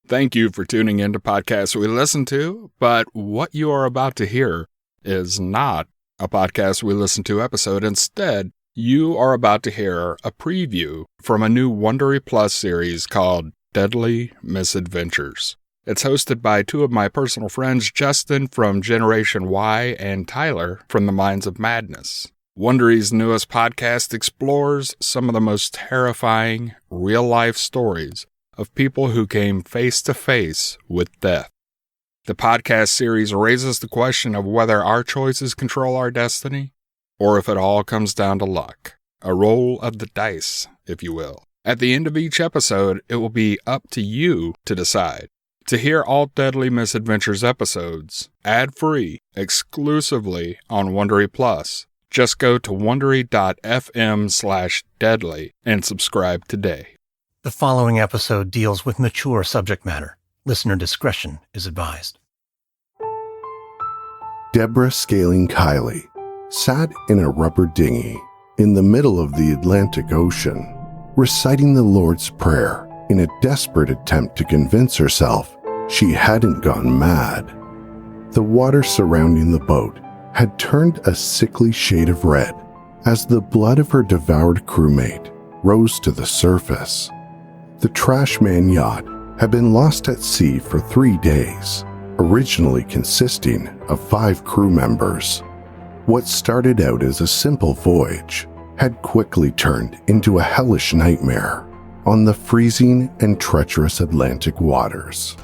Thank you for tuning in to Podcasts We Listen To, but what you are about to hear is not a Podcast We Listen To episode. Instead, you are about to hear a preview from a new Wondery Plus series called Deadly Misadventures. It's hosted by two of my personal friends, Justin from Generation Y and Tyler from the Minds of Madness. Wondery's newest podcast explores some of the most terrifying, real-life stories of people who came face-to-face with death. The podcast series raises the question of whether our choices control our destiny, or if it all comes down to luck. A roll of the dice, if you will. At the end of each episode, it will be up to you to decide. To hear all Deadly Misadventures episodes, ad-free, exclusively on Wondery Plus, just go to wondery.fm/deadly and subscribe today. The following episode deals with mature subject matter. Listener discretion is advised. Deborah Scaling Kiley sat in a rubber dinghy in the middle of the Atlantic Ocean, reciting the Lord's Prayer in a desperate attempt to convince herself she hadn't gone mad. The water surrounding the boat had turned a sickly shade of red as the blood of her devoured crewmate rose to the surface. The Trashman yacht had been lost at sea for 3 days, originally consisting of 5 crew members. What started out as a simple voyage had quickly turned into a hellish nightmare on the freezing and treacherous Atlantic waters.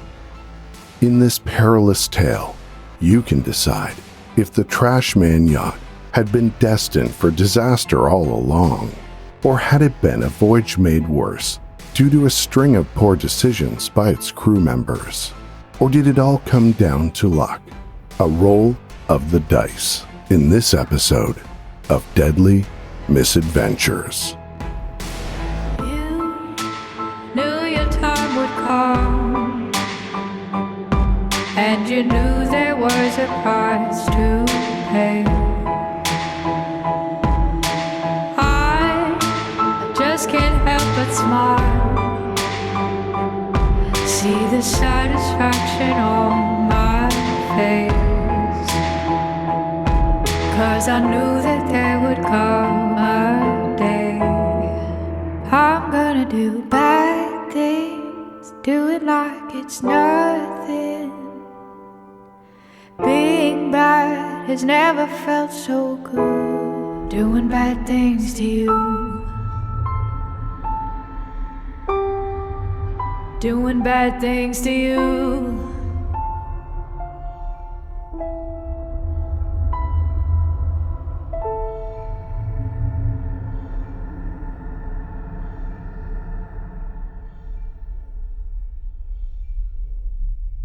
In this perilous tale, you can decide if the Trashman yacht had been destined for disaster all along, or had it been a voyage made worse due to a string of poor decisions by its crew members? Or did it all come down to luck? A roll of the dice in this episode of Deadly Misadventures. You knew your time would come, and you knew there was a price to pay. I just can't help but smile, see the satisfaction on my face, 'cause I knew that there would come a day I'm gonna do bad things, do it like it's nothing. Being bad has never felt so good, doing bad things to you. Doing bad things to you.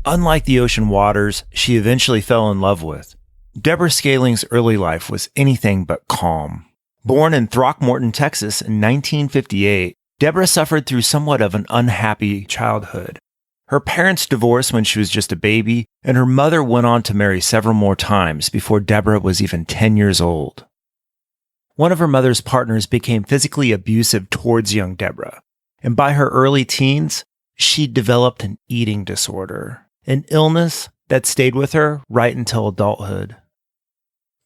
Unlike the ocean waters she eventually fell in love with, Deborah Scaling's early life was anything but calm. Born in Throckmorton, Texas in 1958, Deborah suffered through somewhat of an unhappy childhood. Her parents divorced when she was just a baby, and her mother went on to marry several more times before Deborah was even 10 years old. One of her mother's partners became physically abusive towards young Deborah, and by her early teens, she developed an eating disorder, an illness that stayed with her right until adulthood.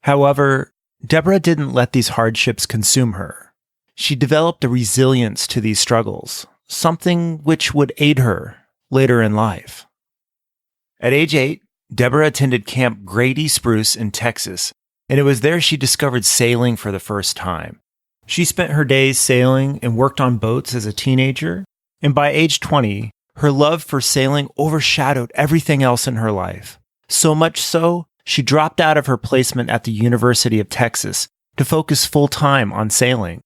However, Deborah didn't let these hardships consume her. She developed a resilience to these struggles, something which would aid her later in life. At age 8, Deborah attended Camp Grady Spruce in Texas, and it was there she discovered sailing for the first time. She spent her days sailing and worked on boats as a teenager, and by age 20, her love for sailing overshadowed everything else in her life. So much so, she dropped out of her placement at the University of Texas to focus full-time on sailing.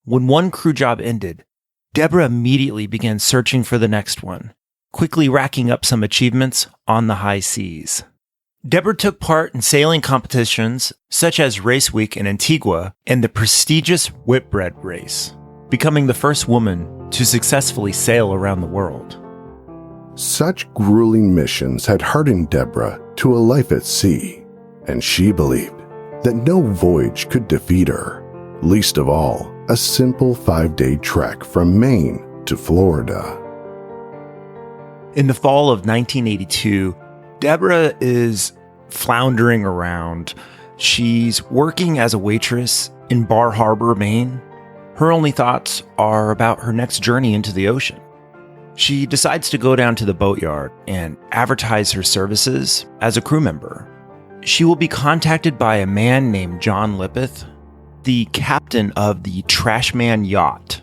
When one crew job ended, Deborah immediately began searching for the next one, quickly racking up some achievements on the high seas. Deborah took part in sailing competitions such as Race Week in Antigua and the prestigious Whitbread race, becoming the first woman to successfully sail around the world. Such grueling missions had hardened Deborah to a life at sea, and she believed that no voyage could defeat her, least of all a simple 5-day trek from Maine to Florida. In the fall of 1982, Deborah is floundering around. She's working as a waitress in Bar Harbor, Maine. Her only thoughts are about her next journey into the ocean. She decides to go down to the boatyard and advertise her services as a crew member. She will be contacted by a man named John Lippeth, the captain of the Trashman yacht.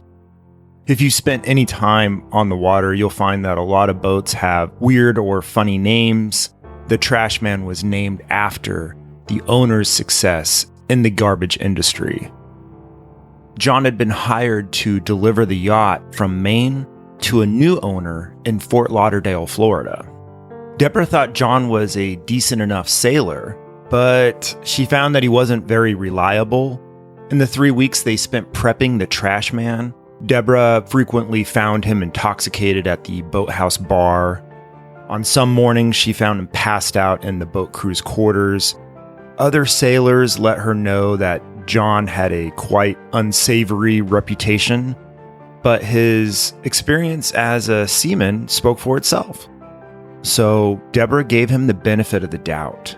If you spent any time on the water, you'll find that a lot of boats have weird or funny names. The Trashman was named after the owner's success in the garbage industry. John had been hired to deliver the yacht from Maine to a new owner in Fort Lauderdale, Florida. Deborah thought John was a decent enough sailor, but she found that he wasn't very reliable. In the 3 weeks they spent prepping the Trashman, Deborah frequently found him intoxicated at the boathouse bar. On some mornings, she found him passed out in the boat crew's quarters. Other sailors let her know that John had a quite unsavory reputation, but his experience as a seaman spoke for itself. So Deborah gave him the benefit of the doubt.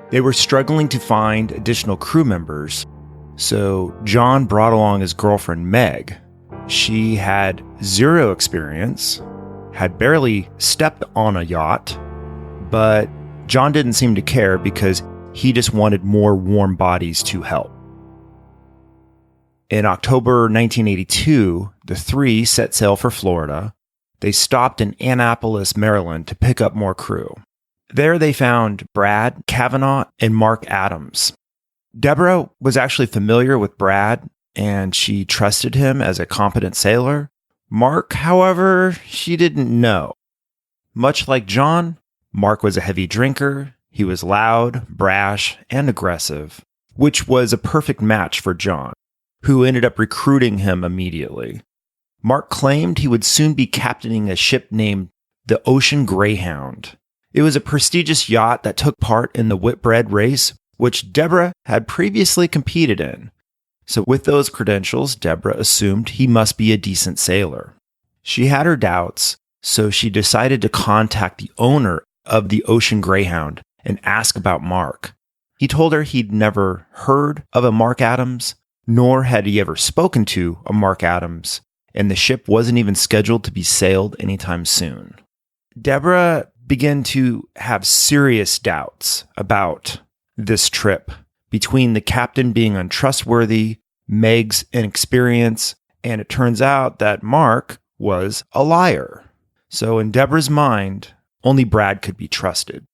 They were struggling to find additional crew members, so John brought along his girlfriend Meg. She had zero experience, had barely stepped on a yacht, but John didn't seem to care because he just wanted more warm bodies to help. In October 1982, the three set sail for Florida. They stopped in Annapolis, Maryland to pick up more crew. There they found Brad Kavanaugh and Mark Adams. Deborah was actually familiar with Brad, and she trusted him as a competent sailor. Mark, however, she didn't know. Much like John, Mark was a heavy drinker. He was loud, brash, and aggressive, which was a perfect match for John, who ended up recruiting him immediately. Mark claimed he would soon be captaining a ship named the Ocean Greyhound. It was a prestigious yacht that took part in the Whitbread race, which Deborah had previously competed in. So with those credentials, Deborah assumed he must be a decent sailor. She had her doubts, so she decided to contact the owner of the Ocean Greyhound and ask about Mark. He told her he'd never heard of a Mark Adams, nor had he ever spoken to a Mark Adams, and the ship wasn't even scheduled to be sailed anytime soon. Deborah began to have serious doubts about this trip, between the captain being untrustworthy, Meg's inexperience, and it turns out that Mark was a liar. So in Deborah's mind, only Brad could be trusted.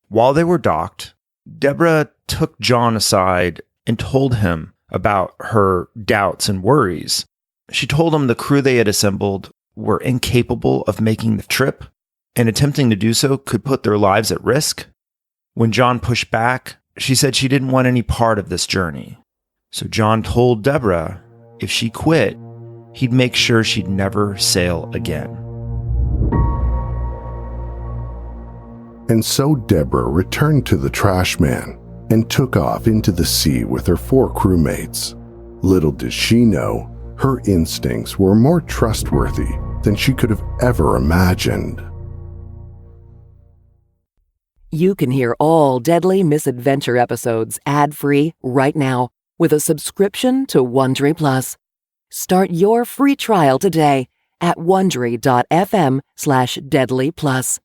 While they were docked, Deborah took John aside and told him about her doubts and worries. She told him the crew they had assembled were incapable of making the trip, and attempting to do so could put their lives at risk. When John pushed back, she said she didn't want any part of this journey. So John told Deborah if she quit, he'd make sure she'd never sail again. And so Deborah returned to the Trashman and took off into the sea with her 4 crewmates. Little did she know, her instincts were more trustworthy than she could have ever imagined. You can hear all Deadly Misadventure episodes ad-free right now with a subscription to Wondery Plus. Start your free trial today at Wondery.fm/deadlyplus.